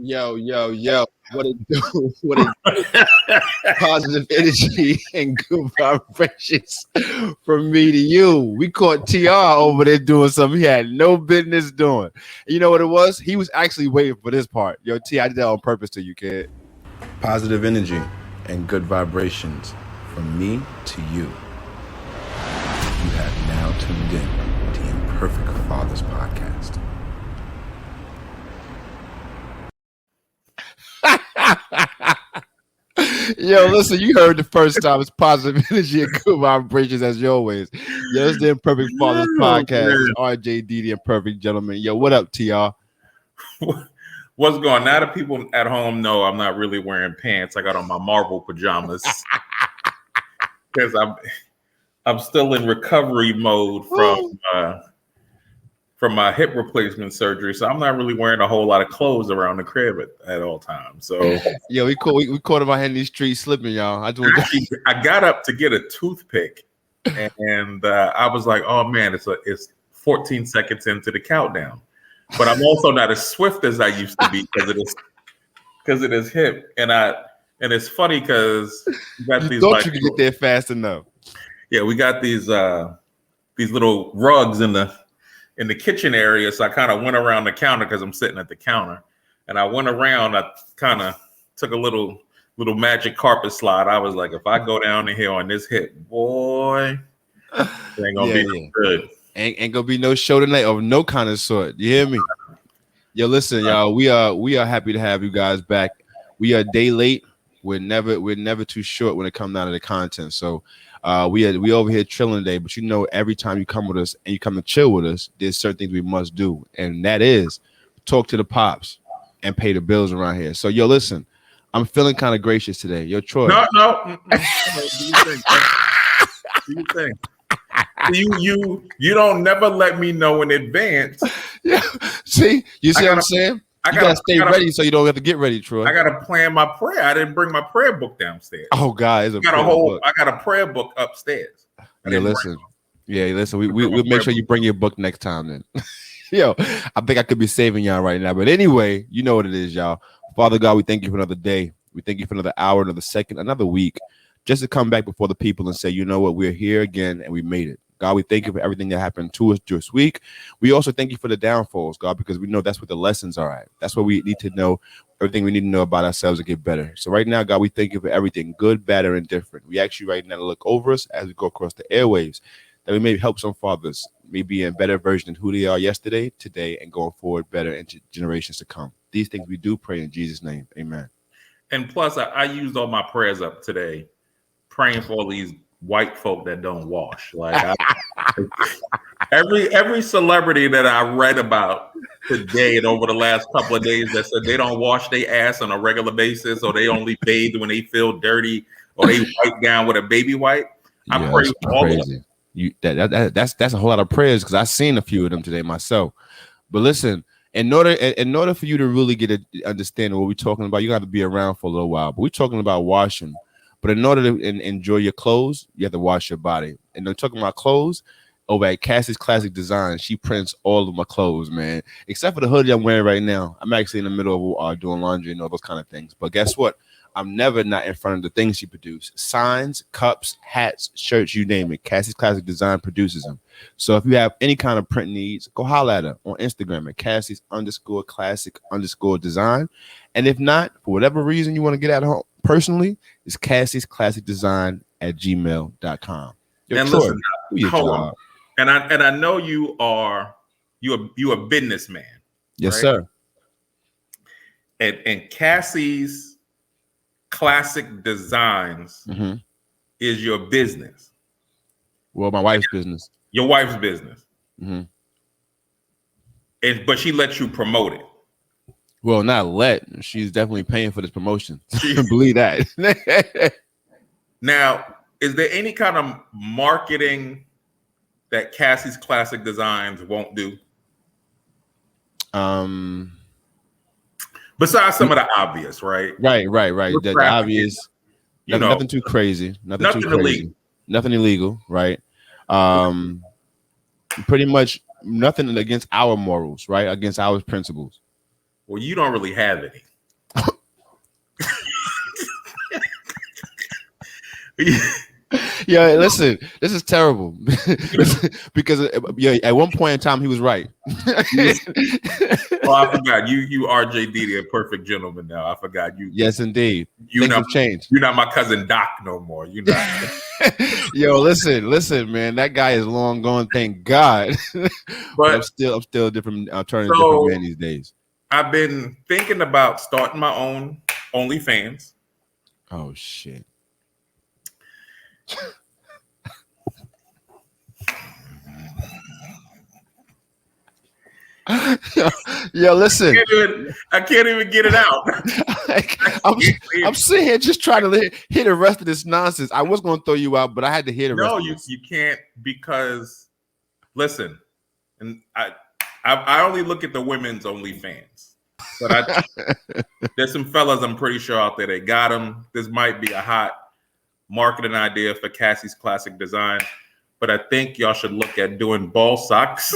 Yo. What it do? What it do? Positive energy and good vibrations from me to you. We caught TR over there doing something he had no business doing. You know what it was? He was actually waiting for this part. Yo, T, I did that on purpose to you, kid. Positive energy and good vibrations from me to you. You have now tuned in to Imperfect Fathers Podcast. Yo, listen, you heard the first time. It's positive energy and good vibrations as always. Yo, it's the Imperfect Fathers Podcast. It's RJD, the Imperfect Gentleman. Yo, what up, TR? What's going on? Now that people at home know I'm not really wearing pants, I got on my Marvel pajamas because I'm still in recovery mode from my hip replacement surgery, so I'm not really wearing a whole lot of clothes around the crib at all times. So yeah, we caught him out in these streets slipping, y'all. I got up to get a toothpick, and I was like, "Oh man, it's 14 seconds into the countdown." But I'm also not as swift as I used to be because it is hip, and it's funny because you got these. Thought you could get there fast enough. Yeah, we got these little rugs in the kitchen area, so I kind of went around the counter because I'm sitting at the counter, and I went around. I kind of took a little magic carpet slide. I was like, if I go down the hill on this hip, boy, it ain't gonna be good. Ain't gonna be no show tonight of no kind of sort. You hear me? Yo, listen, y'all. We are happy to have you guys back. We are a day late. We're never too short when it comes down to the content. So we over here chilling today. But you know, every time you come with us and you come to chill with us, there's certain things we must do, and that is talk to the pops and pay the bills around here. So yo, listen, I'm feeling kind of gracious today. Yo, Troy. No. Do you think? You don't never let me know in advance. Yeah. See what I'm saying? You gotta stay ready so you don't have to get ready, Troy. I gotta plan my prayer. I didn't bring my prayer book downstairs. Oh God, I got a prayer book upstairs. Yeah, listen. We'll make sure you bring your book next time then. Yo, I think I could be saving y'all right now. But anyway, you know what it is, y'all. Father God, we thank you for another day. We thank you for another hour, another second, another week, just to come back before the people and say, you know what, we're here again and we made it. God, we thank you for everything that happened to us this week. We also thank you for the downfalls, God, because we know that's what the lessons are at. That's what we need to know, everything we need to know about ourselves to get better. So right now, God, we thank you for everything, good, bad, or indifferent. We ask you right now to look over us as we go across the airwaves, that we may help some fathers maybe in better version of who they are yesterday, today, and going forward better into generations to come. These things we do pray in Jesus' name. Amen. And plus, I used all my prayers up today, praying for all these white folk that don't wash. Like every celebrity that I read about today and over the last couple of days that said they don't wash their ass on a regular basis, or they only bathe when they feel dirty, or they wipe down with a baby wipe. I pray for all of them. That's a whole lot of prayers, because I've seen a few of them today myself. But listen, in order for you to really get an understanding of what we're talking about, you got to be around for a little while. But we're talking about washing. But in order to enjoy your clothes, you have to wash your body. And they're talking about clothes. Over at Cassie's Classic Design, she prints all of my clothes, man, except for the hoodie I'm wearing right now. I'm actually in the middle of doing laundry and all those kind of things. But guess what? I'm never not in front of the things she produces. Signs, cups, hats, shirts, you name it. Cassie's Classic Design produces them. So if you have any kind of print needs, go holler at her on Instagram at Cassie's_classic_design. And if not, for whatever reason you want to get at home personally, it's Cassie's Classic Design at gmail.com. And Troy, listen, hold on. And I know you are a businessman. Yes, right? sir. And Cassie's Classic Designs is your business. Well, my wife's business. Your wife's business. Mm-hmm. But she lets you promote it. Well, not let. She's definitely paying for this promotion. Believe that. Now, is there any kind of marketing that Cassie's Classic Designs won't do? Besides some of the obvious, right? Right. The obvious. Nothing too crazy. Nothing too crazy. Illegal. Nothing illegal, right? Pretty much nothing against our morals, right? Against our principles. Well, you don't really have any. Yeah, listen, this is terrible because at one point in time he was right. Oh, I forgot you RJD, the perfect gentleman. Now I forgot you. Yes, indeed. You Things not have changed. you're not my cousin Doc no more. You not. Yo, listen, man. That guy is long gone, thank God. But I'm But still a different. Turning a different so man these days. I've been thinking about starting my own OnlyFans. Oh shit. Yo, listen. I can't even get it out. I'm sitting here just trying to hear the rest of this nonsense. I was going to throw you out, but I had to hear the rest. No, you can't, because listen, and I only look at the women's OnlyFans, but there's some fellas I'm pretty sure out there, they got them. This might be a hot marketing idea for Cassie's Classic Design, but I think y'all should look at doing ball socks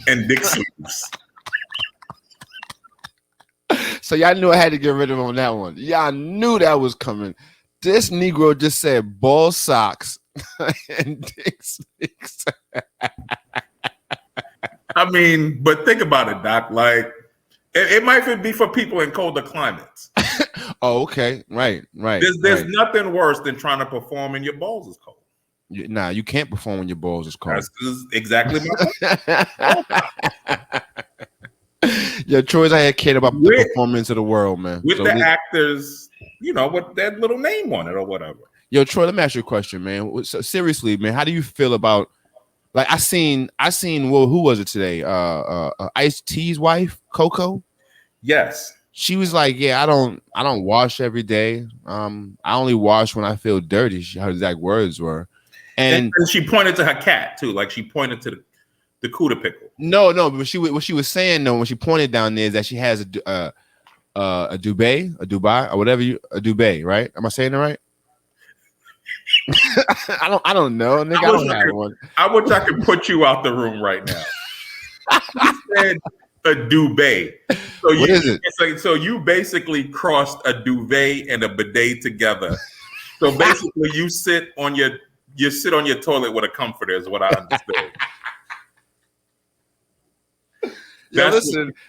and dick sleeves. So y'all knew I had to get rid of him on that one. Y'all knew that was coming. This Negro just said ball socks and dick sleeves. I mean, but think about it, Doc. Like, it might be for people in colder climates. Oh, okay. Right. There's nothing worse than trying to perform and your balls is cold. Nah, you can't perform when your balls is cold. That's exactly my point. Yo, Troy's I had cared about the performance of the world, man. With the actors, with that little name on it or whatever. Yo, Troy, let me ask you a question, man. So, seriously, man, how do you feel about, like, I seen well, who was it today? Ice-T's wife, Coco? Yes. She was like, yeah, I don't wash every day. I only wash when I feel dirty. Her exact words were. And she pointed to her cat too, like she pointed to the Cuda pickle. No, but what she was saying though when she pointed down there is that she has a Dubai, or whatever a Dubai, right? Am I saying it right? I don't know, nigga. I don't have one. I wish I could put you out the room right now. He said a duvet. So what is it? It's like, so you basically crossed a duvet and a bidet together. So basically, you sit on your toilet with a comforter, is what I understood. Yeah,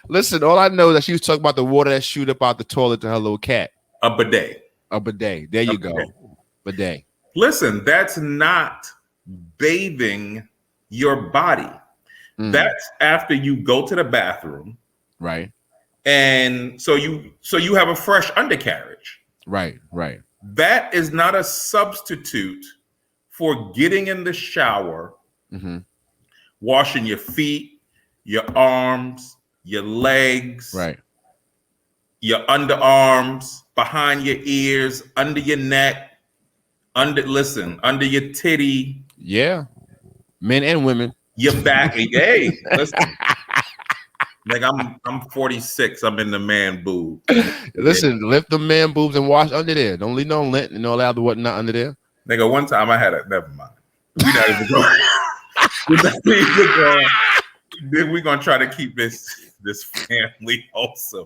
listen. All I know is that she was talking about the water that shoot up out the toilet to her little cat. A bidet. There you go. Bidet. Listen, that's not bathing your body. That's after you go to the bathroom, right? And so you have a fresh undercarriage, right? That is not a substitute for getting in the shower, washing your feet, your arms, your legs, right, your underarms, behind your ears, under your neck, under your titty. Yeah, men and women. Your back. Hey, listen. Like I'm 46. I'm in the man boob. Listen, lift the man boobs and wash under there. Don't leave no lint and all that whatnot under there. Nigga, one time I had a never mind. We're not even going. We're gonna try to keep this family wholesome.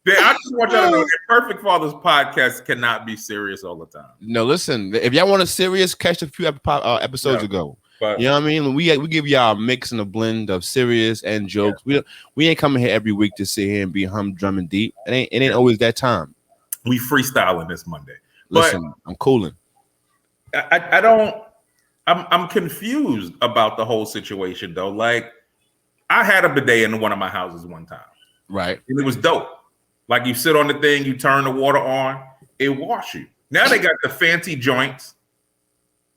I just want y'all to know that Perfect Fathers podcast cannot be serious all the time. No, listen. If y'all want a serious, catch a few episodes ago. But, you know what I mean? We give y'all a mix and a blend of serious and jokes. Yeah. We ain't coming here every week to sit here and be drumming deep. It ain't always that time. We freestyling this Monday. Listen, I'm cooling. I'm confused about the whole situation though. Like, I had a bidet in one of my houses one time. Right. And it was dope. Like, you sit on the thing, you turn the water on, it wash you. Now they got the fancy joints.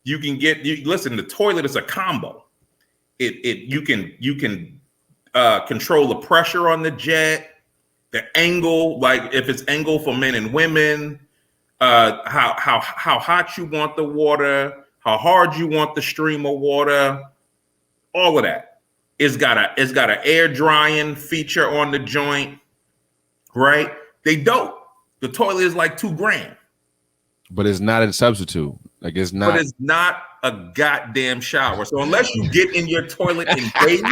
You can listen, the toilet is a combo. You can control the pressure on the jet, the angle, like if it's angle for men and women, how hot you want the water, how hard you want the stream of water, all of that. It's got an air drying feature on the joint, right? They dope. The toilet is like $2,000. But it's not a substitute. Like, it's not. But it's not a goddamn shower. So unless you get in your toilet and bathe,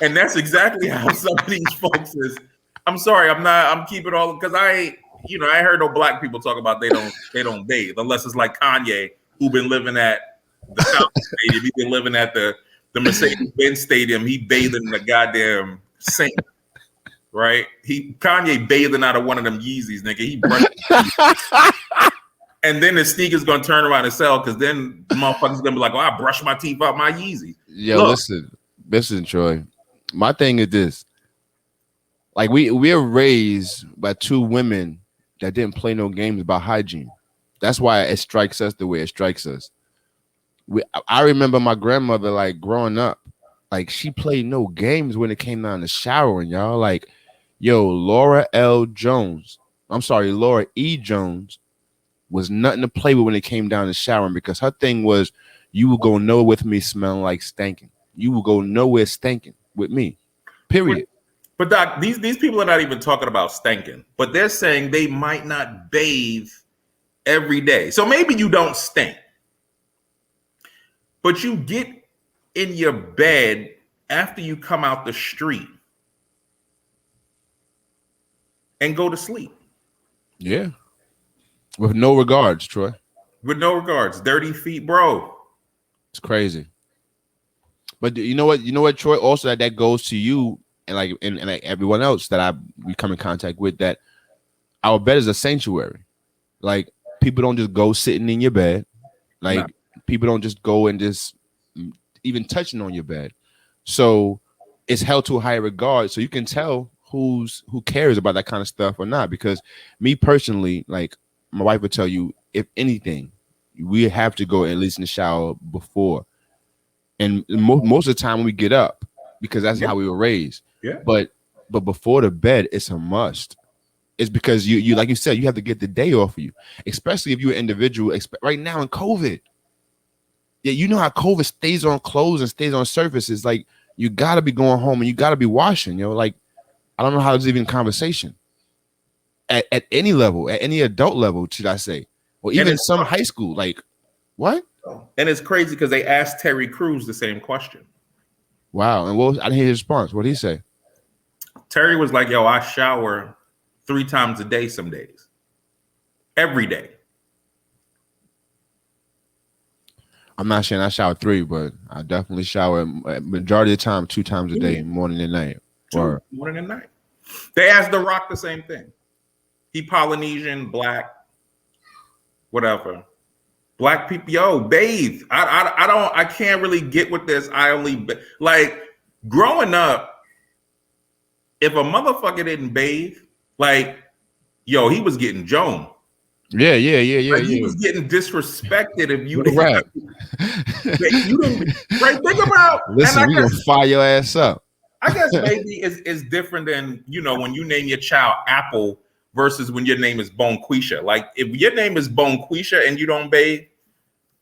and that's exactly how some of these folks is. I'm sorry, I'm keeping all because I heard no black people talk about they don't bathe unless it's like Kanye who been living at the Falcon Stadium. He been living at the Mercedes-Benz Stadium. He bathing in the goddamn sink, right? Kanye bathing out of one of them Yeezys, nigga. He brushed and then the sneaker's gonna turn around and sell because then the motherfucker's gonna be like, "Oh, I brushed my teeth out my Yeezy." Yo, Look, listen, Troy. My thing is this: like we are raised by two women that didn't play no games about hygiene. That's why it strikes us the way it strikes us. I remember my grandmother, like growing up, like she played no games when it came down to showering, y'all. Like, yo, Laura E. Jones was nothing to play with when it came down to showering because her thing was, you will go nowhere with me smelling like stinking. You will go nowhere stinking with me. Period. but Doc, these people are not even talking about stinking, but they're saying they might not bathe every day. So maybe you don't stink, but you get in your bed after you come out the street and go to sleep. Yeah. With no regards, Troy. With no regards. Dirty feet, bro. It's crazy. But you know what, Troy? Also, that goes to you and like everyone else that we come in contact with, that our bed is a sanctuary. Like, people don't just go sitting in your bed. Like, people don't just go and just even touching on your bed. So it's held to a higher regard. So you can tell who cares about that kind of stuff or not. Because me personally, like, my wife would tell you, if anything, we have to go at least in the shower before. And most of the time when we get up, because that's how we were raised. Yeah. But before the bed, it's a must. It's because you like you said, you have to get the day off of you, especially if you're an individual. Right now in COVID, yeah, you know how COVID stays on clothes and stays on surfaces. Like, you got to be going home and you got to be washing. Like, I don't know how it's even a conversation at any level, at any adult level, should I say, or even some high school. Like, what? And it's crazy because they asked Terry Crews the same question. Wow. And I didn't hear his response. What did he say? Terry was like, yo, I shower 3 times a day some days. Every day. I'm not saying I shower 3, but I definitely shower majority of the time 2 times a day, morning and night. Morning and night. They asked The Rock the same thing. He Polynesian, black, whatever. Black people, yo, bathe. I can't really get with this. Like, growing up, if a motherfucker didn't bathe, like, yo, he was getting Joan. Yeah. Like, he was getting disrespected if you didn't. Right. You didn't. Right? Think about. Listen, we gonna fire your ass up. I guess maybe it's different than, when you name your child Apple versus when your name is Bonquisha. Like, if your name is Bonquisha and you don't bathe,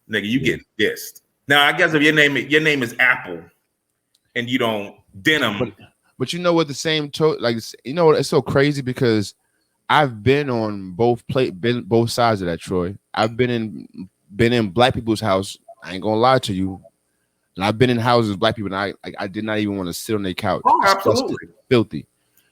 nigga, you get dissed. Now, I guess if your name is Apple and you don't denim. But you know what, the same it's so crazy because I've been on both sides of that, Troy. I've been in black people's house. I ain't gonna lie to you. And I've been in houses with black people, and I did not even want to sit on their couch. Oh, absolutely. Filthy.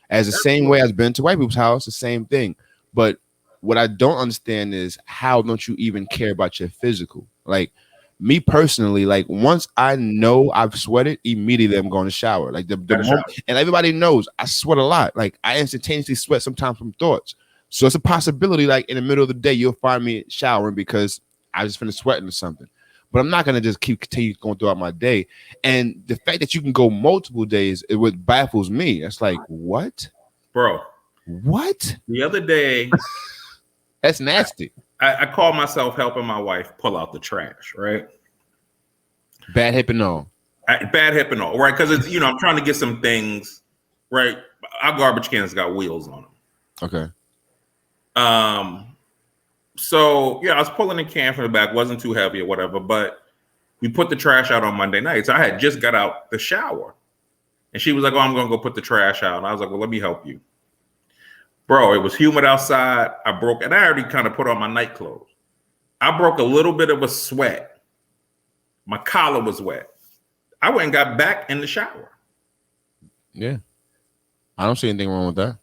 As the same way I've been to white people's house, the same thing. But what I don't understand is, how don't you even care about your physical? Like, me personally, like, once I know I've sweated, immediately I'm going to shower. Like, the moment, and everybody knows I sweat a lot. Like, I instantaneously sweat sometimes from thoughts. So it's a possibility, like, in the middle of the day, you'll find me showering because I just finished sweating or something. But I'm not gonna just continue going throughout my day. And the fact that you can go multiple days, it what baffles me. It's like, what, bro? What? The other day, that's nasty. I called myself helping my wife pull out the trash. Right? Bad hip and all. Bad hip and all. Right? Because it's I'm trying to get some things. Right? Our garbage cans got wheels on them. Okay. So yeah, I was pulling the can from the back, wasn't too heavy or whatever, but we put the trash out on Monday night. So I had just got out the shower. And she was like, "Oh, I'm gonna go put the trash out." And I was like, "Well, let me help you." Bro, it was humid outside. And I already kind of put on my night clothes. I broke a little bit of a sweat. My collar was wet. I went and got back in the shower. Yeah. I don't see anything wrong with that.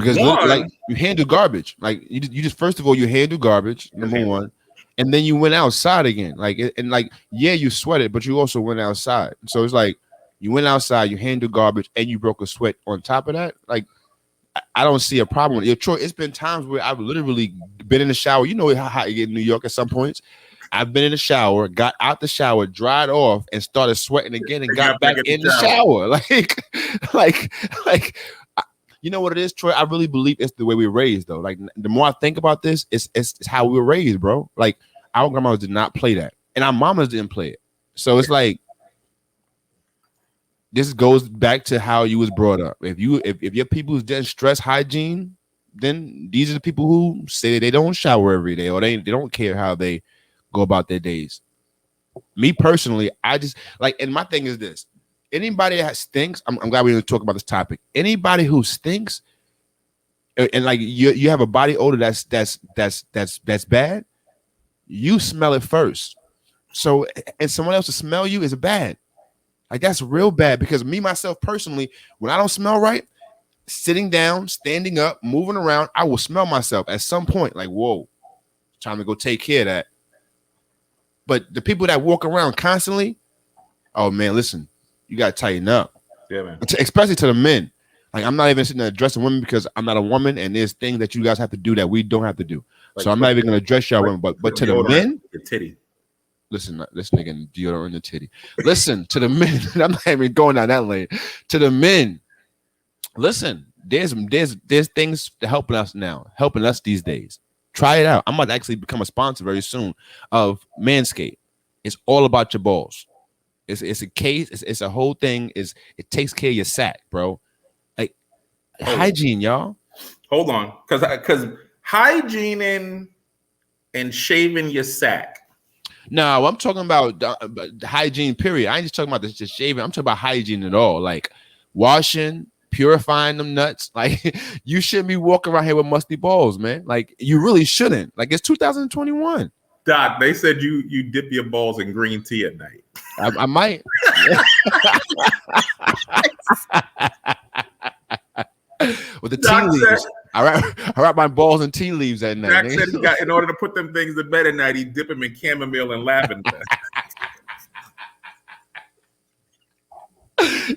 Because like you handle garbage. Like you just first of all you handle garbage, number one, and then you went outside again. Like and like yeah, you sweated, but you also went outside. So it's like you went outside, you handled garbage, and you broke a sweat on top of that. Like I don't see a problem with it. Troy, it's been times where I've literally been in the shower. You know how hot you get in New York at some points. I've been in the shower, got out the shower, dried off, and started sweating again, and got back in the shower. Like, you know what it is, Troy? I really believe it's the way we were raised, though. Like, the more I think about this, it's how we were raised, bro. Like, our grandmas did not play that, and our mamas didn't play it. So it's like this goes back to how you was brought up. If your people didn't stress hygiene, then these are the people who say they don't shower every day, or they don't care how they go about their days. Me personally, I just like, and my thing is this: anybody that stinks, I'm glad we didn't talk about this topic. Anybody who stinks, and like you have a body odor that's bad, you smell it first. So, and someone else to smell you is bad. Like that's real bad, because me myself personally, when I don't smell right, sitting down, standing up, moving around, I will smell myself at some point. Like, whoa, time to go take care of that. But the people that walk around constantly, oh man, listen, you gotta tighten up. Yeah, man. Especially to the men. Like I'm not even sitting there addressing women because I'm not a woman, and there's things that you guys have to do that we don't have to do. Like, so I'm not even gonna address y'all women, but to the men, your titty. Listen, this nigga in deodorant in the titty. Listen to the men. I'm not even going down that lane. To the men, listen. There's things helping us now, helping us these days. Try it out. I'm about to actually become a sponsor very soon of Manscaped. It's all about your balls. It's a case. It's a whole thing. It takes care of your sack, bro. Like hygiene, y'all. Hold on, because hygiene and shaving your sack. No, I'm talking about hygiene. Period. I ain't just talking about the shaving. I'm talking about hygiene at all. Like washing, purifying them nuts. Like you shouldn't be walking around here with musty balls, man. Like you really shouldn't. Like it's 2021. Doc, they said you dip your balls in green tea at night. I might. With the tea leaves. I wrap my balls in tea leaves at night. Jack said he got, in order to put them things to bed at night, he dip them in chamomile and lavender.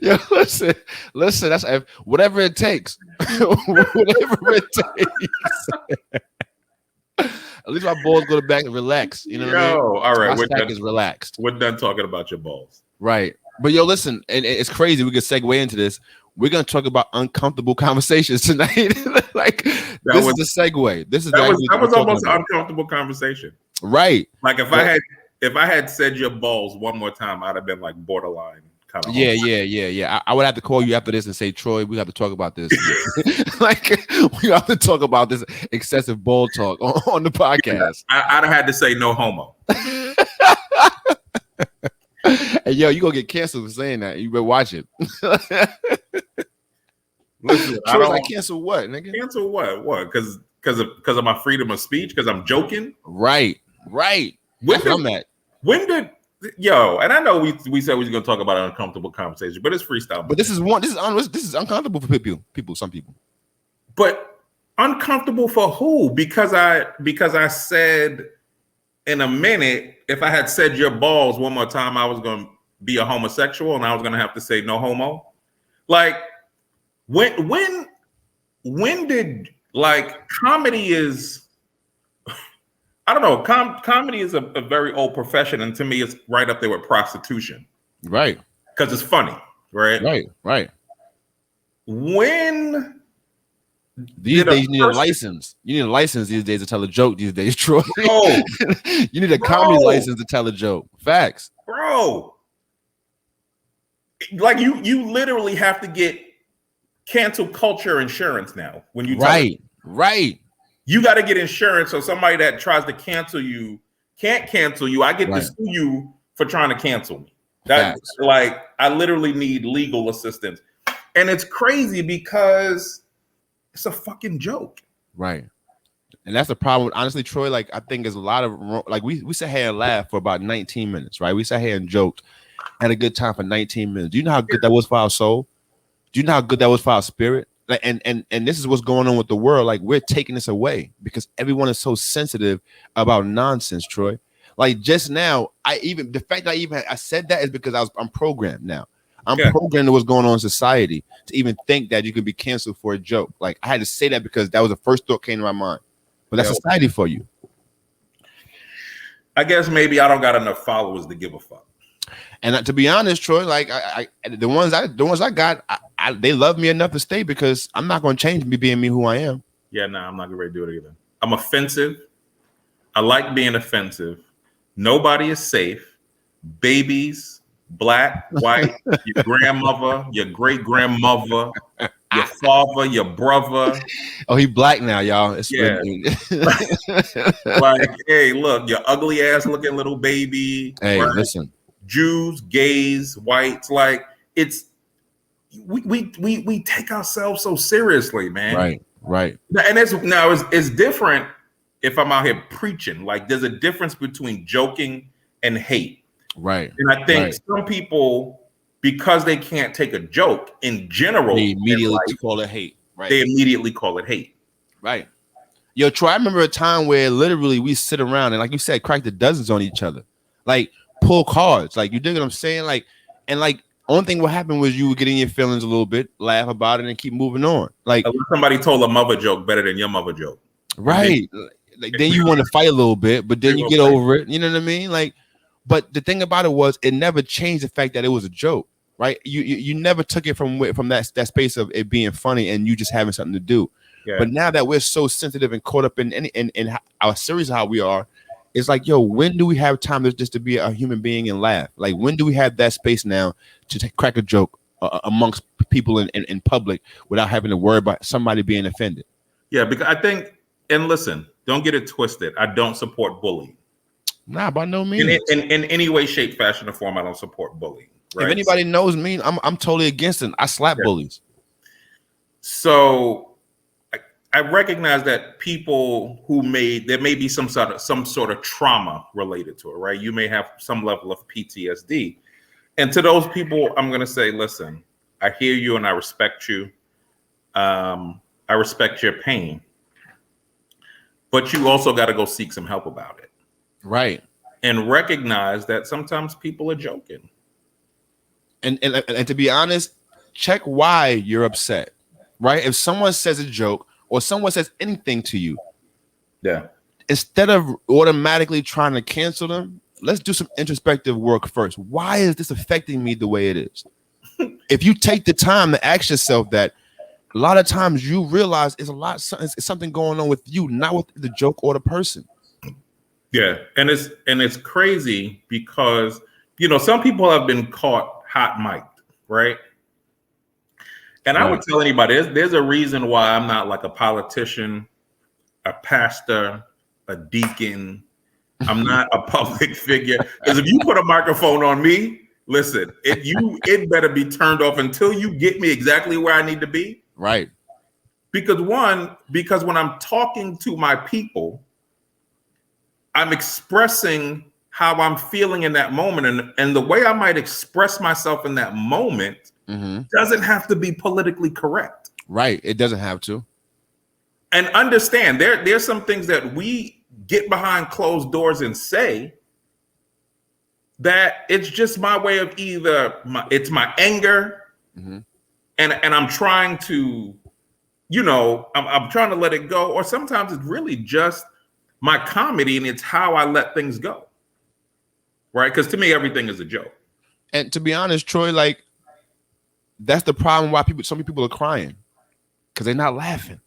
Yo, listen. That's whatever it takes. Whatever it takes. At least my balls go to back and relax. You know what I mean? All right. My stack is relaxed. We're done talking about your balls. Right. But yo, listen, and it's crazy. We could segue into this. We're gonna talk about uncomfortable conversations tonight. Like this is a segue. That was almost an uncomfortable conversation. Right. Like if I had said your balls one more time, I'd have been like borderline kind of. Yeah. I would have to call you after this and say, Troy, we have to talk about this. Like we have to talk about this excessive ball talk on the podcast. I'd have had to say no homo. Hey, yo, you gonna get canceled for saying that. You better watch it. Listen, I cancel what, nigga? Cancel what? What? Because of my freedom of speech? Because I'm joking? Right. I'm at. When did and I know we said we was gonna talk about an uncomfortable conversation, but it's freestyle. But this is uncomfortable for people, some people. But uncomfortable for who? Because I said in a minute, if I had said your balls one more time, I was gonna be a homosexual and I was gonna have to say no homo. Like when did, like, comedy is, I don't know, comedy is a very old profession, and to me it's right up there with prostitution. Right. Because it's funny, right? Right. When these days you need a license. You need a license these days to tell a joke these days, Troy. Bro, you need a comedy license to tell a joke. Facts. Bro. Like you literally have to get cancel culture insurance now. When you right. You got to get insurance, so somebody that tries to cancel you can't cancel you. I get to sue you for trying to cancel me. That's like, I literally need legal assistance. And it's crazy because it's a fucking joke. Right. And that's the problem. Honestly, Troy, like, I think there's a lot of, like, we sat here and laughed for about 19 minutes, right? We sat here and joked, had a good time for 19 minutes. Do you know how good that was for our soul? Do you know how good that was for our spirit? Like, and this is what's going on with the world. Like, we're taking this away because everyone is so sensitive about nonsense, Troy. Like, just now, the fact that I said that is because I'm programmed now. I'm programmed to what's going on in society to even think that you could be canceled for a joke. Like, I had to say that because that was the first thought came to my mind. But that's society for you. I guess maybe I don't got enough followers to give a fuck. And to be honest, Troy, like the ones I got, they love me enough to stay because I'm not going to change me being me who I am. Yeah, nah, I'm not ready to do it either. I'm offensive. I like being offensive. Nobody is safe. Babies, black, white, your grandmother, your great grandmother, your father, your brother. Oh, he black now, y'all. Yeah. Like, hey, look, your ugly ass looking little baby. Hey, right? Listen. Jews, gays, whites, like we take ourselves so seriously, man. Right. And it's different if I'm out here preaching. Like, there's a difference between joking and hate. Right. And I think some people, because they can't take a joke in general, they immediately call it hate. Right. They immediately call it hate. Right. Yo, Troy, I remember a time where literally we sit around and, like you said, crack the dozens on each other. Like, pull cards. Like, you dig what I'm saying? Like, and like, only thing what happened was you would get in your feelings a little bit, laugh about it, and keep moving on. Like, somebody told a mother joke better than your mother joke. Right. Like, then you want to fight a little bit, but then you get over it. You know what I mean? Like, but the thing about it was it never changed the fact that it was a joke, right? You never took it from that space of it being funny and you just having something to do. Yeah. But now that we're so sensitive and caught up in our series of how we are, it's like, yo, when do we have time just to be a human being and laugh? Like, when do we have that space now to crack a joke amongst people in public without having to worry about somebody being offended? Yeah, because I think, and listen, don't get it twisted. I don't support bullying. Nah, by no means. In any way, shape, fashion, or form, I don't support bullying. Right? If anybody knows me, I'm totally against it. I slap bullies. So I recognize that people there may be some sort of trauma related to it, right? You may have some level of PTSD. And to those people, I'm going to say, listen, I hear you and I respect you. I respect your pain. But you also got to go seek some help about it. Right. And recognize that sometimes people are joking. And to be honest, check why you're upset, right? If someone says a joke, or someone says anything to you, instead of automatically trying to cancel them, let's do some introspective work first. Why is this affecting me the way it is? If you take the time to ask yourself that, a lot of times you realize it's something going on with you, not with the joke or the person. Yeah, and it's crazy because some people have been caught hot mic'd, right? And I would tell anybody, there's a reason why I'm not like a politician, a pastor, a deacon. I'm not a public figure. Because if you put a microphone on me, listen, it better be turned off until you get me exactly where I need to be. Right. Because when I'm talking to my people, I'm expressing how I'm feeling in that moment. And the way I might express myself in that moment doesn't have to be politically correct. Right. It doesn't have to. And understand there's some things that we get behind closed doors and say that it's just my way of it's my anger and I'm trying to, I'm trying to let it go. Or sometimes it's really just my comedy and it's how I let things go. Right. Because to me, everything is a joke. And to be honest, Troy, like, that's the problem why so many people are crying, because they're not laughing.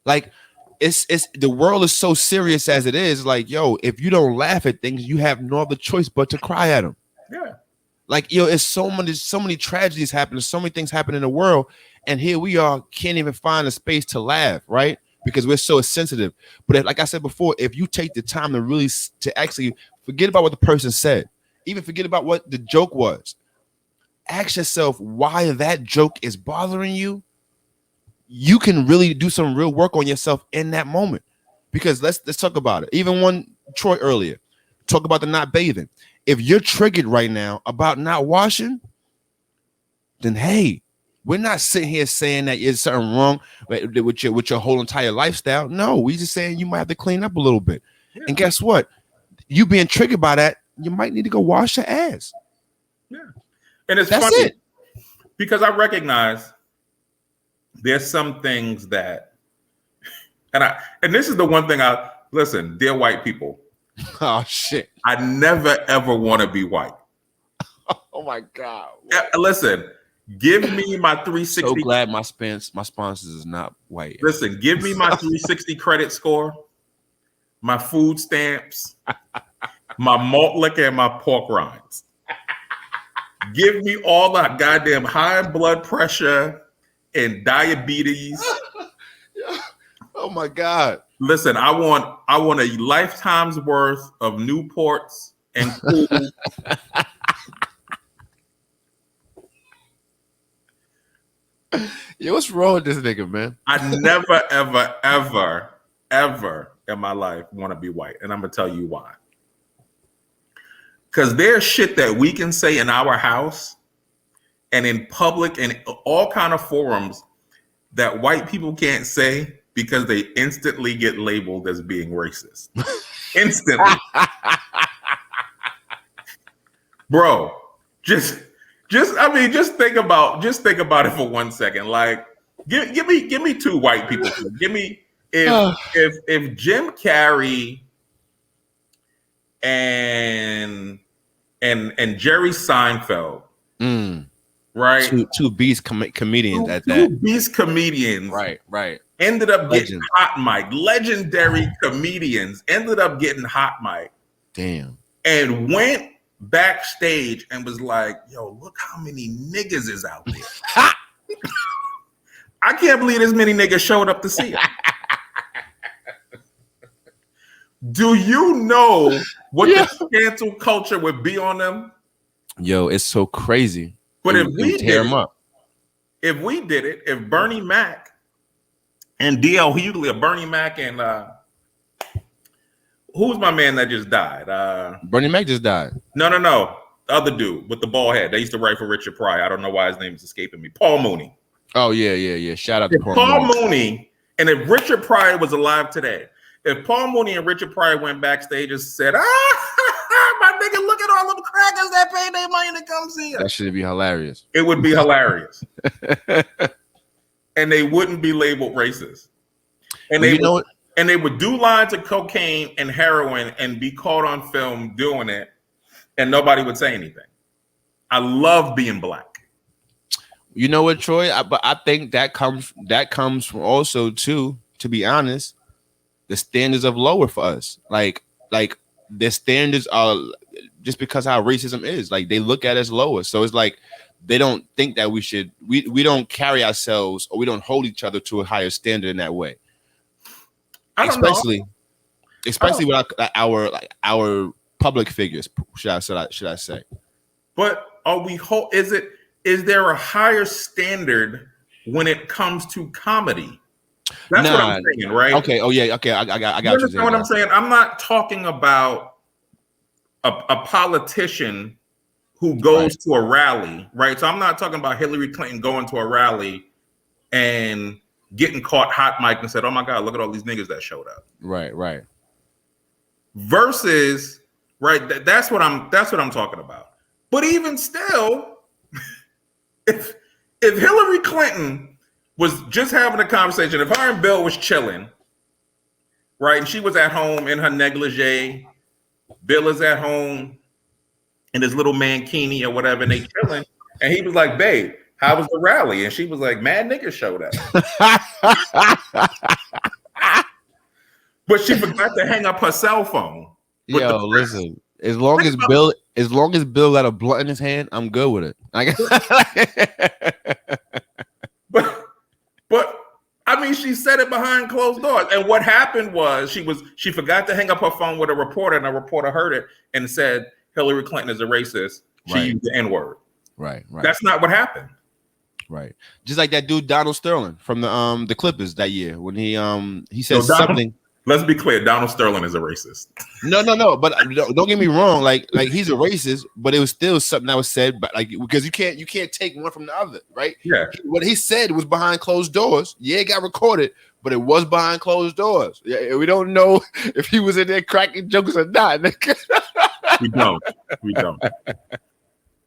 Like, it's the world is so serious as it is. Like, yo, if you don't laugh at things, you have no other choice but to cry at them. Yeah. Like, it's so many tragedies happening, so many things happen in the world, and here we are, can't even find a space to laugh, right? Because we're so sensitive. But like I said before, if you take the time to actually forget about what the person said, even forget about what the joke was, ask yourself why that joke is bothering you. You can really do some real work on yourself in that moment. Because let's talk about it. Even when Troy earlier talk about the not bathing. If you're triggered right now about not washing, then hey, We're not sitting here saying that there's something wrong with your whole entire lifestyle. No, we just saying you might have to clean up a little bit. Yeah. And guess what? You being triggered by that, you might need to go wash your ass. Yeah. And it's That's funny it. because I recognize there's some things that, and this is the one thing listen, dear white people. Oh shit. I never ever want to be white. Oh my God. Listen, give me my 360. So glad my sponsors is not white. Listen, give me my 360 credit score, my food stamps, my malt liquor, and my pork rinds. Give me all the goddamn high blood pressure and diabetes. Oh my God. Listen, I want a lifetime's worth of Newports and Cool. Yo, what's wrong with this nigga, man? I never, ever, ever, ever in my life want to be white. And I'm going to tell you why. Because there's shit that we can say in our house and in public and all kind of forums that white people can't say because they instantly get labeled as being racist. Instantly. Bro, just think about it for 1 second. Like, give me two white people. Give me if Jim Carrey and Jerry Seinfeld, right? Two beast comedians at two that. Beast comedians, right. Ended up getting hot mic. Legendary comedians ended up getting hot mic. Damn. And went backstage and was like, yo, look how many niggas is out there. I can't believe this many niggas showed up to see it. Do you know what the cancel culture would be on them? Yo, it's so crazy. But if we tear them up, if Bernie Mac and DL Hughley, Bernie Mac and who's my man that just died? Bernie Mac just died. No. The other dude with the bald head. They used to write for Richard Pryor. I don't know why his name is escaping me. Paul Mooney. Oh, yeah. Shout out to Paul Mooney. And if Richard Pryor was alive today, if Paul Mooney and Richard Pryor went backstage and said, my nigga, look at all them crackers that paid their money to come see us. That should be hilarious. It would be hilarious. And they wouldn't be labeled racist. And they would do lines of cocaine and heroin and be caught on film doing it, and nobody would say anything. I love being black. You know what, Troy? But I think that comes from also too, to be honest, the standards of lower for us. Like the standards are just because how racism is. Like they look at us lower. So it's like they don't think that we don't carry ourselves or we don't hold each other to a higher standard in that way. Especially with our public figures, should I say? But is there a higher standard when it comes to comedy? That's what I'm saying, right? Okay. Oh yeah. Okay. I got you. Understand what I'm saying? I'm not talking about a politician who goes to a rally, right? So I'm not talking about Hillary Clinton going to a rally and getting caught hot mic and said, "Oh my God, look at all these niggas that showed up." Right. Versus, right? That's what I'm talking about. But even still, if Hillary Clinton was just having a conversation, if her and Bill was chilling, right, and she was at home in her negligee, Bill is at home in his little mankini or whatever, and they chilling, and he was like, "Babe, how was the rally?" And she was like, "Mad niggas showed up." But she forgot to hang up her cell phone. Yo, listen. As long as Bill got a blunt in his hand, I'm good with it. But I mean, she said it behind closed doors. And what happened was she forgot to hang up her phone with a reporter, and a reporter heard it and said Hillary Clinton is a racist. She used the N-word. Right. That's not what happened. Right. Just like that dude Donald Sterling from the Clippers that year when he said something. Let's be clear. Donald Sterling is a racist. No. But don't get me wrong. Like he's a racist, but it was still something that was said. But like because you can't take one from the other, right? Yeah. What he said was behind closed doors. Yeah, it got recorded, but it was behind closed doors. Yeah, we don't know if he was in there cracking jokes or not. We don't.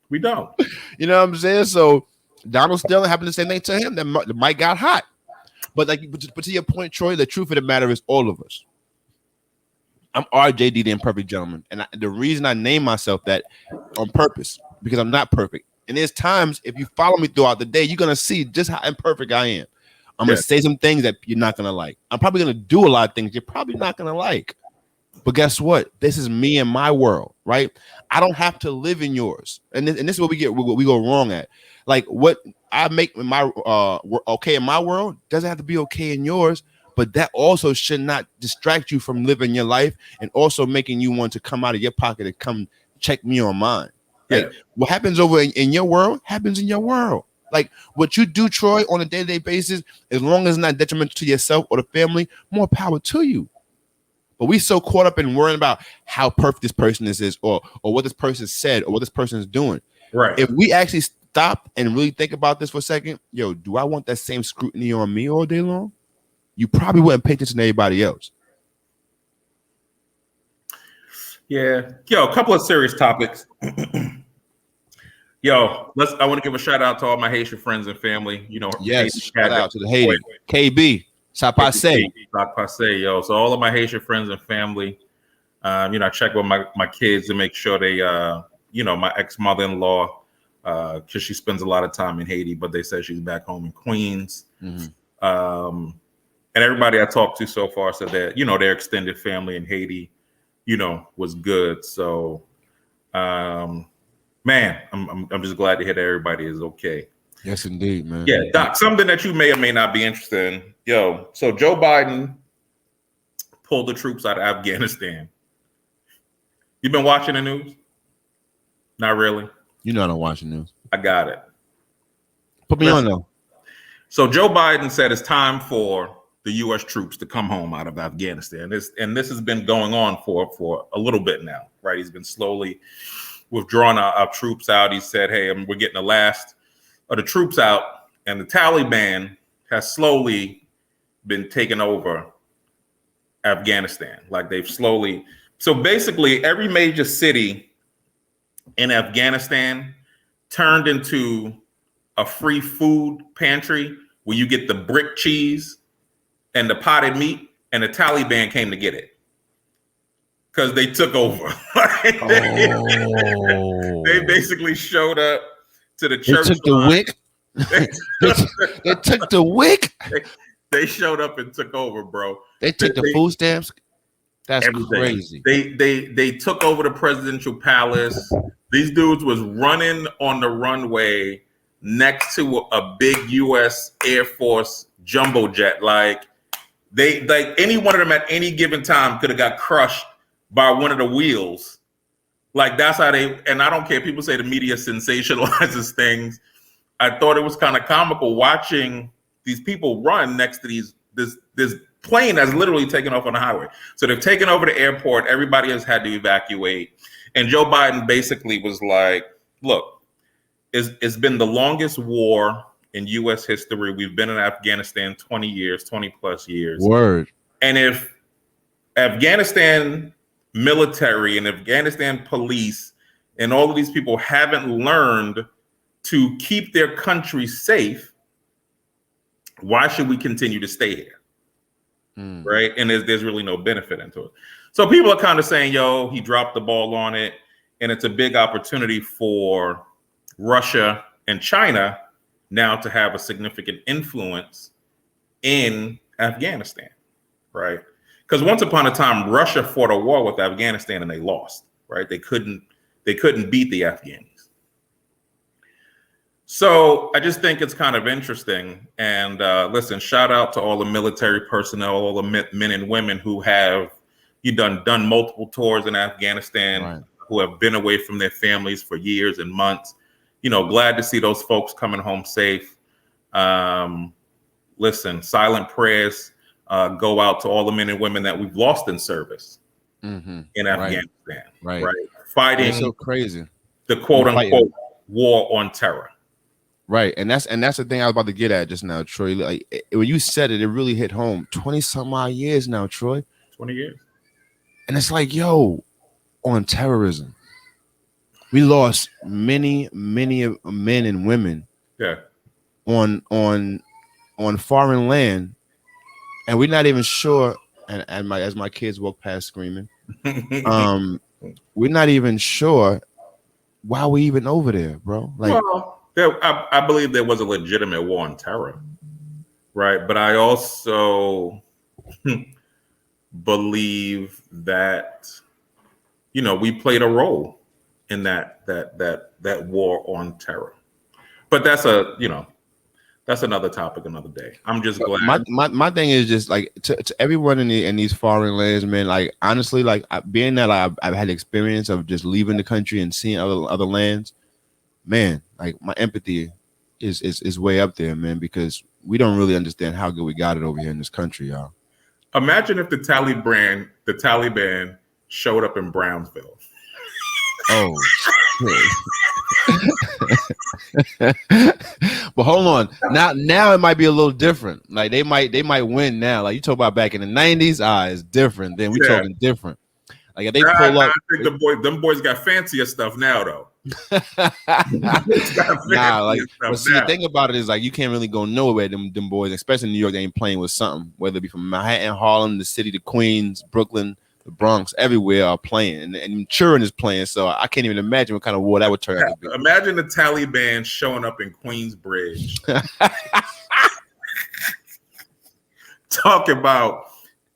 You know what I'm saying? So Donald Sterling happened the same thing to him. The mic got hot. But to your point, Troy, the truth of the matter is all of us. I'm RJD, the Imperfect Gentleman, and the reason I name myself that on purpose because I'm not perfect. And there's times if you follow me throughout the day, you're gonna see just how imperfect I am. I'm gonna say some things that you're not gonna like. I'm probably gonna do a lot of things you're probably not gonna like. But guess what? This is me and my world, right? I don't have to live in yours, and this is what we go wrong at. Like what I make in my okay in my world doesn't have to be okay in yours, but that also should not distract you from living your life and also making you want to come out of your pocket and come check me on mine. Like what happens over in your world happens in your world. Like what you do, Troy, on a day-to-day basis, as long as it's not detrimental to yourself or the family, more power to you. But we so caught up in worrying about how perfect this person is or what this person said or what this person is doing. Right. If we actually stop and really think about this for a second, yo, do I want that same scrutiny on me all day long? You probably wouldn't pay attention to anybody else. Yeah. Yo, a couple of serious topics. Yo, I want to give a shout out to all my Haitian friends and family. You know, yes, shout out to the Haiti. KB. Ça passe, yo. So all of my Haitian friends and family, you know, I check with my kids to make sure they, you know, my ex-mother-in-law, because she spends a lot of time in Haiti, but they said she's back home in Queens. Mm-hmm. And everybody I talked to so far said that, you know, their extended family in Haiti, you know, was good. So, man, I'm just glad to hear that everybody is okay. Yes, indeed, man. Yeah, Doc, something that you may or may not be interested in. Yo, so Joe Biden pulled the troops out of Afghanistan. You been watching the news? Not really. You know I don't watch the news. I got it. Put me on though. So Joe Biden said it's time for the U.S. troops to come home out of Afghanistan. This has been going on for a little bit now, right? He's been slowly withdrawing our troops out. He said, hey, we're getting the last of the troops out, and the Taliban has slowly been taking over Afghanistan. Like they've slowly. So basically, every major city in Afghanistan turned into a free food pantry where you get the brick cheese and the potted meat, and the Taliban came to get it because they took over. They basically showed up to the church. They took the wick. They took the wick. They showed up and took over, bro. They took the food stamps. That's everything. Crazy. They took over the presidential palace. These dudes was running on the runway next to a big U.S. Air Force jumbo jet. Like any one of them at any given time could have got crushed by one of the wheels. Like that's how they. And I don't care. People say the media sensationalizes things. I thought it was kind of comical watching these people run next to this plane that's literally taken off on the highway. So they've taken over the airport. Everybody has had to evacuate. And Joe Biden basically was like, look, it's been the longest war in U.S. history. We've been in Afghanistan 20 years, 20 plus years. Word. And if Afghanistan military and Afghanistan police and all of these people haven't learned to keep their country safe, why should we continue to stay here? Right? And there's really no benefit into it. So people are kind of saying, yo, he dropped the ball on it. And it's a big opportunity for Russia and China now to have a significant influence in Afghanistan, right? Because once upon a time, Russia fought a war with Afghanistan and they lost, right? They couldn't beat the Afghans. So I just think it's kind of interesting. And listen, shout out to all the military personnel, all the men and women who have done multiple tours in Afghanistan, right, who have been away from their families for years and months. You know, glad to see those folks coming home safe. Listen, silent prayers go out to all the men and women that we've lost in service in Right. Afghanistan, Right. Fighting It's so crazy. the quote unquote war on terror. Right. And that's the thing I was about to get at just now, Troy. Like when you said it, it really hit home. 20 some odd years now, Troy. 20 years. And it's like, yo, on terrorism. We lost many men and women on foreign land, and we're not even sure. And as my kids walk past screaming, we're not even sure why we even over there, bro. Like, well, I believe there was a legitimate war on terror, right? But I also believe that we played a role in that war on terror. But that's another topic, another day. I'm just glad. My thing is just like to everyone in these foreign lands, man. Like honestly, like being that I've had experience of just leaving the country and seeing other lands, man. Like my empathy is way up there, man. Because we don't really understand how good we got it over here in this country, y'all. Imagine if the Taliban showed up in Brownsville. Oh. But hold on. Now it might be a little different. Like they might win now. Like you talk about back in the 90s, it's different. Then we talking different. Like if they pull up, I think them boys got fancier stuff now, though. But see, the thing about it is like you can't really go nowhere. Them boys, especially in New York, they ain't playing with something. Whether it be from Manhattan, Harlem, the city, to Queens, Brooklyn, the Bronx, everywhere are playing, and Turin is playing. So I can't even imagine what kind of war that would turn out to be. Imagine the Taliban showing up in Queensbridge, talking about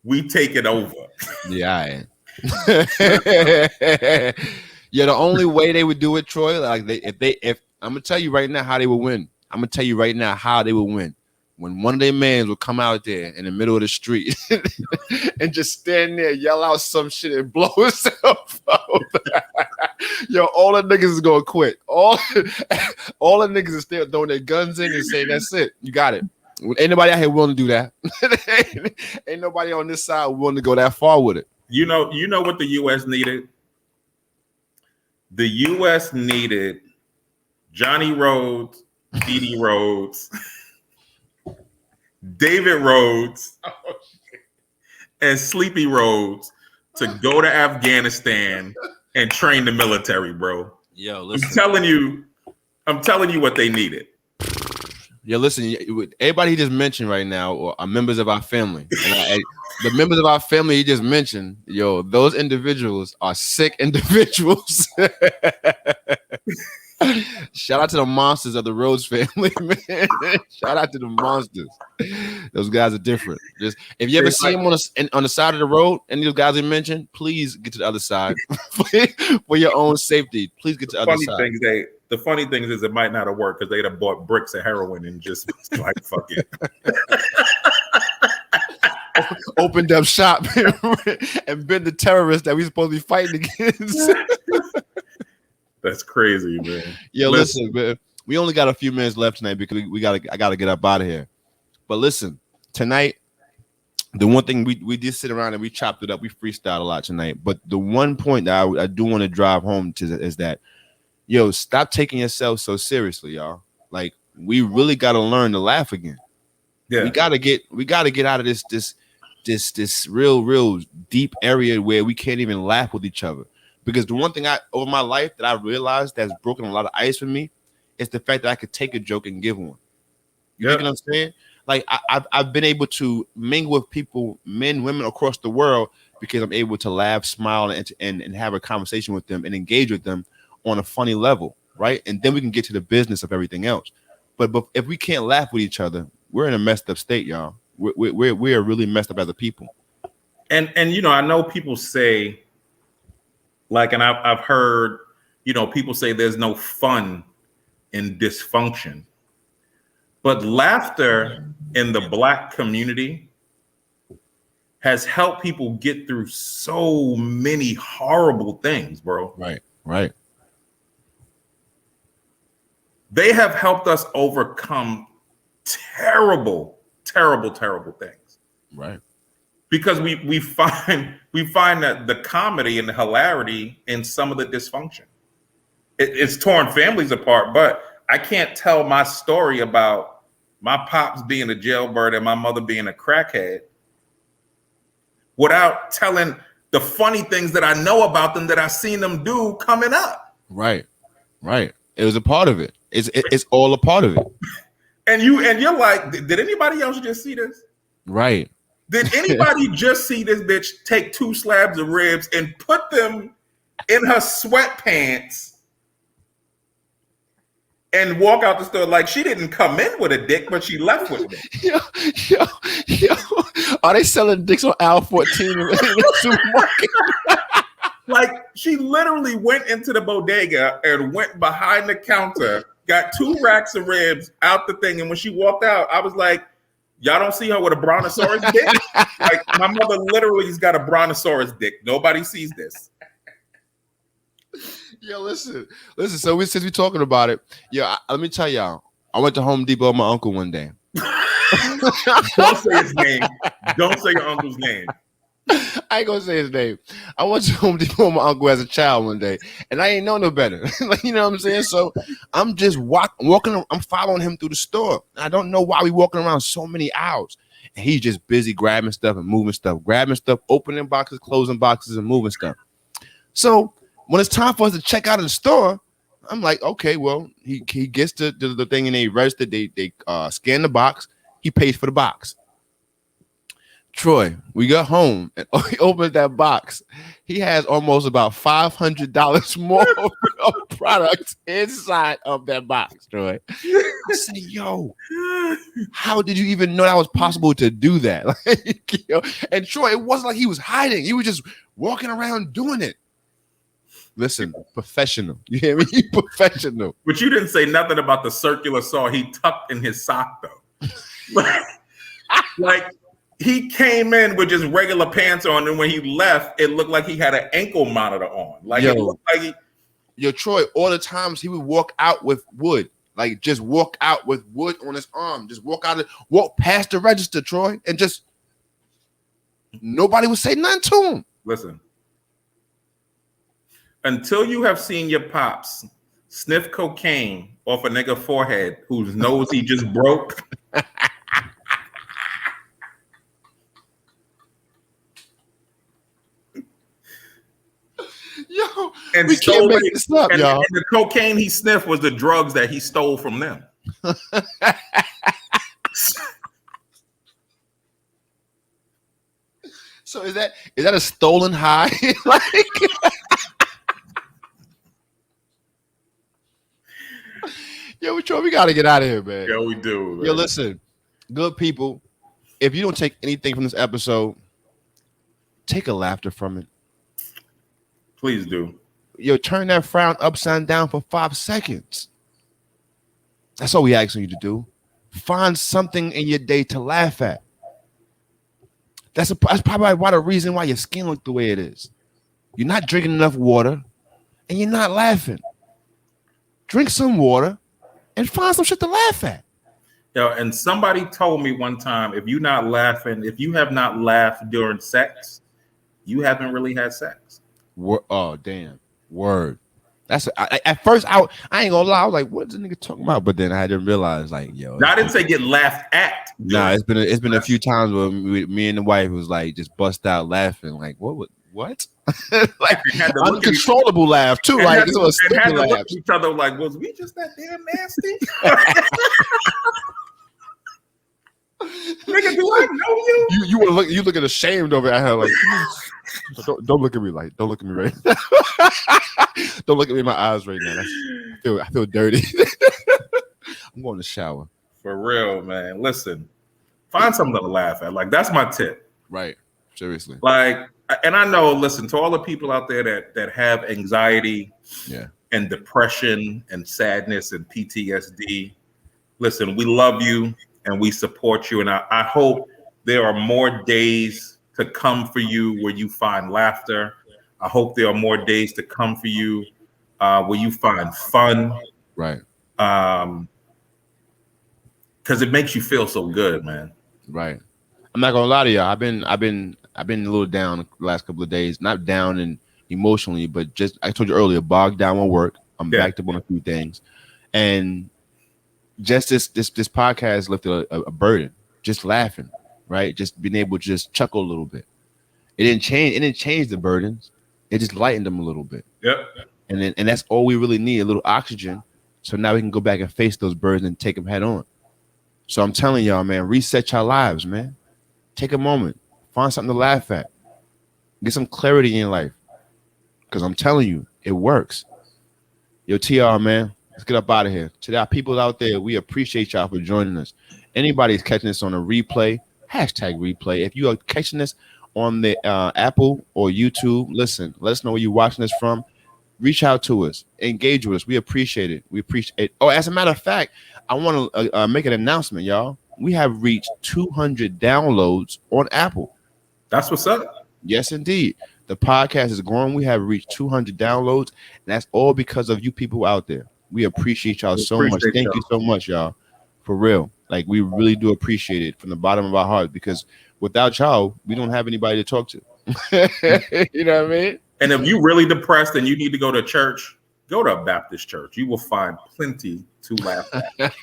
we take it over. Yeah, I am. Yeah, the only way they would do it, Troy, like if I'm gonna tell you right now how they would win. I'm gonna tell you right now how they would win. When one of their mans would come out there in the middle of the street and just stand there, yell out some shit and blow himself out. Yo, all the niggas is gonna quit. All the niggas is still throwing their guns in and saying, "That's it, you got it." Ain't nobody out here willing to do that. Ain't nobody on this side willing to go that far with it. You know what the U.S. needed? The U.S. needed Johnny Rhodes, Dee Rhodes, David Rhodes, and Sleepy Rhodes to go to Afghanistan and train the military, bro. Yo, listen. I'm telling you what they needed. Yeah, listen, everybody he just mentioned right now are members of our family. And the members of our family he just mentioned, yo, those individuals are sick individuals. Shout out to the monsters of the Rhodes family, man. Shout out to the monsters. Those guys are different. Just if you ever see them on the side of the road, any of those guys I mentioned, please get to the other side for your own safety. Please get to the other side. The funny thing is it might not have worked because they'd have bought bricks of heroin and just like fuck it. Opened up shop and been the terrorist that we supposed to be fighting against. That's crazy, man. Yeah, listen, man, we only got a few minutes left tonight because I gotta get up out of here. But listen, tonight, the one thing we did sit around and we chopped it up, we freestyled a lot tonight. But the one point that I do want to drive home to is that, yo, stop taking yourself so seriously, y'all. Like we really gotta learn to laugh again. Yeah, we gotta get out of this real deep area where we can't even laugh with each other. Because the one thing over my life that I realized that's broken a lot of ice for me is the fact that I could take a joke and give one. You know what I'm saying? Like I've been able to mingle with people, men, women across the world, because I'm able to laugh, smile, and have a conversation with them and engage with them on a funny level, right? And then we can get to the business of everything else. But if we can't laugh with each other, we're in a messed up state, y'all. We are really messed up as a people. And I know people say, like, and I've heard, people say there's no fun in dysfunction. But laughter in the Black community has helped people get through so many horrible things, bro. Right. They have helped us overcome terrible things. Right. Because we find that the comedy and the hilarity in some of the dysfunction. It's torn families apart, but I can't tell my story about my pops being a jailbird and my mother being a crackhead without telling the funny things that I know about them that I've seen them do coming up. Right. Right. It was a part of it. It's all a part of it. And you're like, did anybody else just see this? Right. Did anybody just see this bitch take 2 slabs of ribs and put them in her sweatpants and walk out the store? Like, she didn't come in with a dick, but she left with it. Yo. Are they selling dicks on aisle 14 in the supermarket? Like, she literally went into the bodega and went behind the counter, got 2 racks of ribs out the thing. And when she walked out, I was like, y'all don't see her with a brontosaurus dick? Like, my mother literally has got a brontosaurus dick. Nobody sees this. Yo, listen. So since we're talking about it, let me tell y'all. I went to Home Depot with my uncle one day. Don't say his name. Don't say your uncle's name. I ain't gonna say his name. I went to Home Depot with my uncle as a child one day, and I ain't know no better. Like, you know what I'm saying? So I'm just walking. I'm following him through the store. I don't know why we walking around so many aisles, and he's just busy grabbing stuff and moving stuff, opening boxes, closing boxes, and moving stuff. So when it's time for us to check out of the store, I'm like, okay, well, he gets the thing and they register. They scan the box. He pays for the box. Troy, we got home and he opened that box. He has almost about $500 more of products inside of that box, Troy. I say, yo, how did you even know that was possible to do that? Like, you know, and Troy, it wasn't like he was hiding. He was just walking around doing it. Listen, professional. You hear me? Professional. But you didn't say nothing about the circular saw he tucked in his sock, though. Like, he came in with just regular pants on, and when he left, it looked like he had an ankle monitor on. Like, it looked like Troy, all the times he would walk out with wood. Like, just walk out with wood on his arm. Just walk past the register, Troy, and just nobody would say nothing to him. Listen, until you have seen your pops sniff cocaine off a nigga forehead whose nose he just broke. Yo, and we can't make this up, y'all. And the cocaine he sniffed was the drugs that he stole from them. So is that a stolen high? Like, yo, Troy, we gotta get out of here, man. Yeah, we do. Man. Yo, listen, good people. If you don't take anything from this episode, take a laughter from it. Please do. Yo, turn that frown upside down for 5 seconds. That's all we asking you to do. Find something in your day to laugh at. That's probably why the reason why your skin looks the way it is. You're not drinking enough water, and you're not laughing. Drink some water, and find some shit to laugh at. Yo, and somebody told me one time, if you have not laughed during sex, you haven't really had sex. Oh, damn. Word. At first I ain't gonna lie, I was like, what's the nigga talking about? But then I had to realize, like, yo. No, I didn't say get laughed at. Nah, it's been a few times where me and the wife was like just bust out laughing, like, what? Like uncontrollable laugh too, like it's a stupid laugh. Look at each other like, was we just that damn nasty? Nigga, do I know you? You looking ashamed over at her, like don't look at me right. Don't look at me in my eyes right now. I feel dirty. I'm going to shower. For real, man. Listen, find something to laugh at. Like, that's my tip. Right. Seriously. Like, and I know, listen, to all the people out there that have anxiety and depression and sadness and PTSD, listen, we love you and we support you. And I hope there are more days to come for you where you find laughter. I hope there are more days to come for you where you find fun. Right. Because it makes you feel so good, man. Right. I'm not gonna lie to y'all. I've been a little down the last couple of days. Not down and emotionally, but just I told you earlier, bogged down with work. I'm Yeah. backed up on a few things, and just this podcast lifted a burden. Just laughing, right? Just being able to just chuckle a little bit. It didn't change. It didn't change the burdens. It just lightened them a little bit, Yep. and that's all we really need—a little oxygen. So now we can go back and face those burdens and take them head on. So I'm telling y'all, man, reset your lives, man. Take a moment, find something to laugh at, get some clarity in life. Because I'm telling you, it works. Yo, TR, man, let's get up out of here. To our people out there, we appreciate y'all for joining us. Anybody's catching this on a replay, hashtag replay. If you are catching this on the Apple or YouTube, listen, let us know where you're watching this from. Reach out to us, engage with us. We appreciate it. We appreciate it. Oh, as a matter of fact, I want to make an announcement, y'all. We have reached 200 downloads on Apple. That's what's up. Yes, indeed. The podcast is growing. We have reached 200 downloads, and that's all because of you people out there. We appreciate y'all so much. Thank you so much, y'all. For real. Like, we really do appreciate it from the bottom of our heart, because without y'all, we don't have anybody to talk to. You know what I mean? And if you're really depressed and you need to go to church, go to a Baptist church. You will find plenty to laugh at.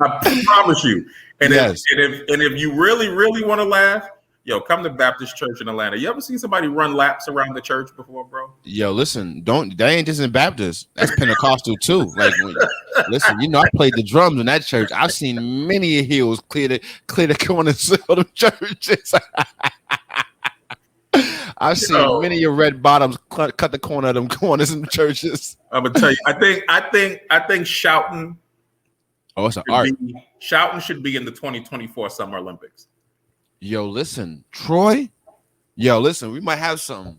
I promise you. And, yes. if you really, really want to laugh, yo, come to Baptist church in Atlanta. You ever seen somebody run laps around the church before, bro? Yo, listen, that ain't just in Baptist. That's Pentecostal too. Like, listen, you know, I played the drums in that church. I've seen many heels clear the corners of the churches. I've seen many of red bottoms cut the corner of them corners in the churches. I'm gonna tell you, I think shouting. Oh, it's an art. Shouting should be in the 2024 Summer Olympics. Yo, listen, Troy. Yo, listen, we might have something.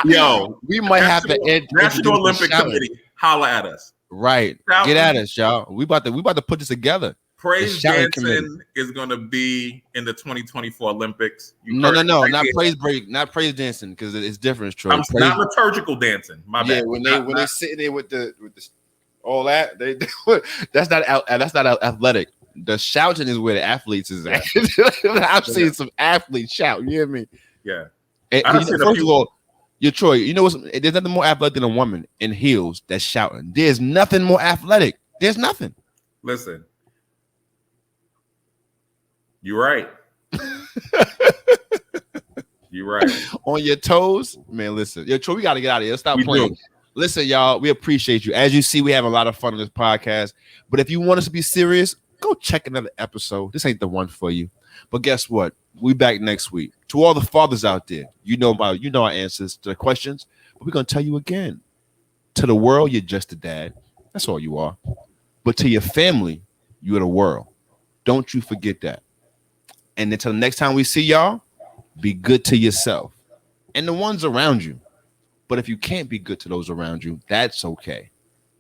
Yo, we might have to National Olympic Committee. Holla at us. Right. Shouting. Get at us, y'all. We about to put this together. Praise dancing is going to be in the 2024 Olympics. No, not praise break, not praise dancing, because it's different, Troy. Not liturgical dancing. My bad. When they sitting there with the all that, that's not athletic. The shouting is where the athletes is at. I've seen some athletes shout. You hear me? Yeah. First of all, you're Troy. You know what's? There's nothing more athletic than a woman in heels that's shouting. There's nothing more athletic. There's nothing. Listen. You're right. You're right. On your toes, man. Listen, yo, Troy, we got to get out of here. Stop playing. Listen, y'all, we appreciate you. As you see, we have a lot of fun on this podcast. But if you want us to be serious, go check another episode. This ain't the one for you. But guess what? We back next week. To all the fathers out there, you know our answers to the questions. But we're gonna tell you again. To the world, you're just a dad. That's all you are. But to your family, you're the world. Don't you forget that. And until the next time we see y'all, be good to yourself and the ones around you. But if you can't be good to those around you, that's okay.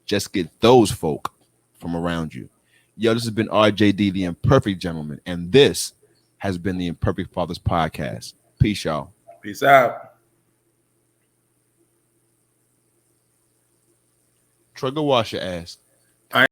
Just get those folk from around you. Yo, this has been RJD, the Imperfect Gentleman, and this has been the Imperfect Fathers Podcast. Peace, y'all. Peace out. Troy, go wash your ass.